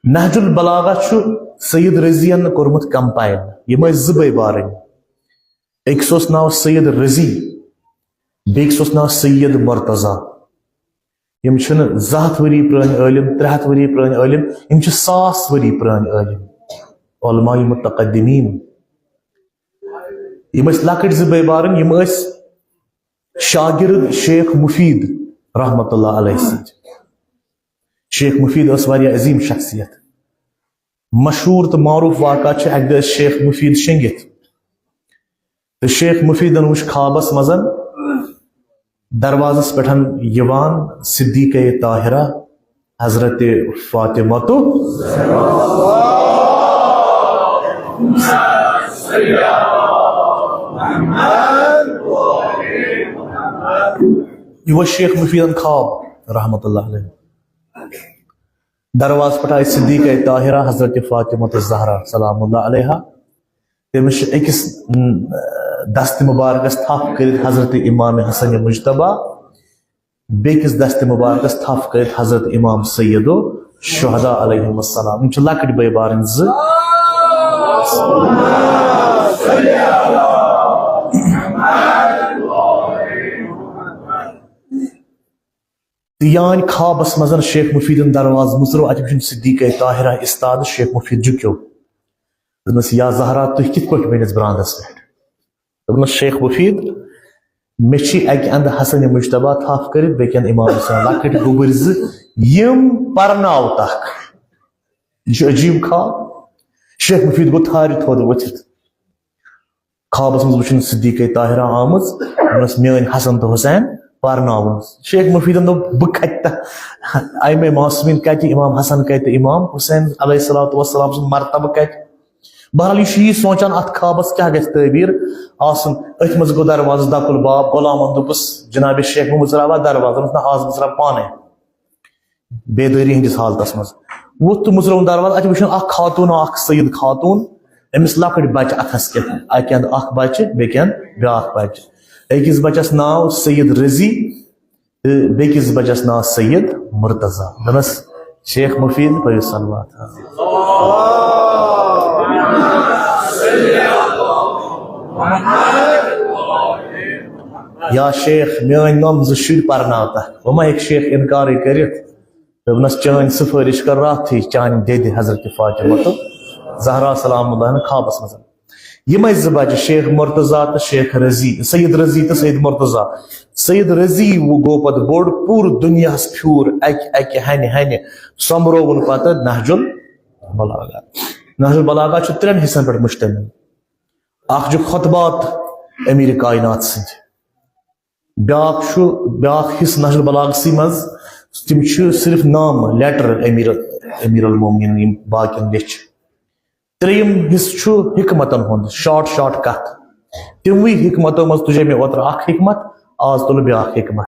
نہج البلاغہ سید رضین کورمت compile M زبے بارن اکس اوس ناو سید رضی بیکس اوس ناو سید مرتضی یم چھن 200 ؤری پرٲنۍ عالم 300 ؤری پرٲنۍ عالم یم چھ 1000 ؤری پرٲنۍ عالم علماء متقدمین یم لکٹ زبے بارن یم شاگرد شیخ مفید رحمت اللہ علیہ سۭتۍ شیخ مفید اس واریاہ عظیم شخصیت مشہور تو معروف واقعہ چھ اک دۄہ شیخ مفید شنگت تو شیخ مفیدن وچھ خوابس مزن دروازس پٹھن یوان صدیقہ طاہرہ حضرت فاطمہ تو یہ شیخ مفیدن خواب رحمت اللہ علیہ درواز پٹھائے صدیقہ طاہرہ حضرت فاطمہ الزہرا سلام اللہ علیہ تمس اکس دست مبارکس تھپ کرت حضرت امام حسن مجتبہ بیکس دست مبارکس تھپ کرت حضرت امام سید و شہداء علیہم السلام چھ لکٹ بے بارن یان خوابس مزن شیخ مفیدن دروازہ مزرو ات وچھن صدیقہ طاہرہ استاد شیخ مفید جھکیو دس یا زہرا تھی کت پہ میس براندس پہ دس شیخ مفید مے اکہ اند حسن مجتبہ تھپ کرت بیکن امام حسین لکٹ گوبر یم پرناو تک یہ عجیب خواب شیخ مفید گو تھار تھود ورتھ خوابس مز وچھن صدیقہ طاہرہ آمز دس میان حسن تو حسین پرناون شیخ مفیدن دو بکت ائمہ معصومین کت امام حسن کت امام حسین علیہ الصلوۃ والسلام سن مرتبہ کت بہرحال یہ سوچان ات خوابس کیا گژھِ تعبیر آسن ات مز گو دروازہ دکل باب غلامن دوپس جناب شیخ مزراوا دروازہ آز مزرا پانے بیداری ہندس حالتس مز ووت تو مزرون دروازہ ات وچھن اخ خاتون اخ سید خاتون امس لکٹ بچہ اتھس کت اکہ اند اخ بچہ بیکہ اند بیاکھ بچہ اکس بچس ناو سید رضی بیکس بچس ناو سید مرتضی دنس شیخ مفید پریو صلوات یا شیخ میان نم ز شر پرناو تک وما ایک شیخ انکار کرت دنس چان سفارش کر رات تھی چان دید حضرت فاطمہ تو زہرا سلام اللہ خوابس مزن یم بچہ شیخ مرتضی تو شیخ رضی سید رضی تو سید مرتضی سید رضی وہ گو پت بوڑ پور دنیا پھیور اکہ ہنہ سمرون پتہ نہج البلاغہ نہج البلاغہ چھ 3 حصن پہ مشتمل اخ خطبات امیر کائنات سند بیاکھ حصہ نہج البلاغہ مز تم صرف نام لیٹر امیر المومنین باقین لچھ تریم حصہ حکمتن ہند شارٹ کت تموی حکمتوں مز تجھے میں اوتر اخ حکمت آز تل بیاکھ حکمت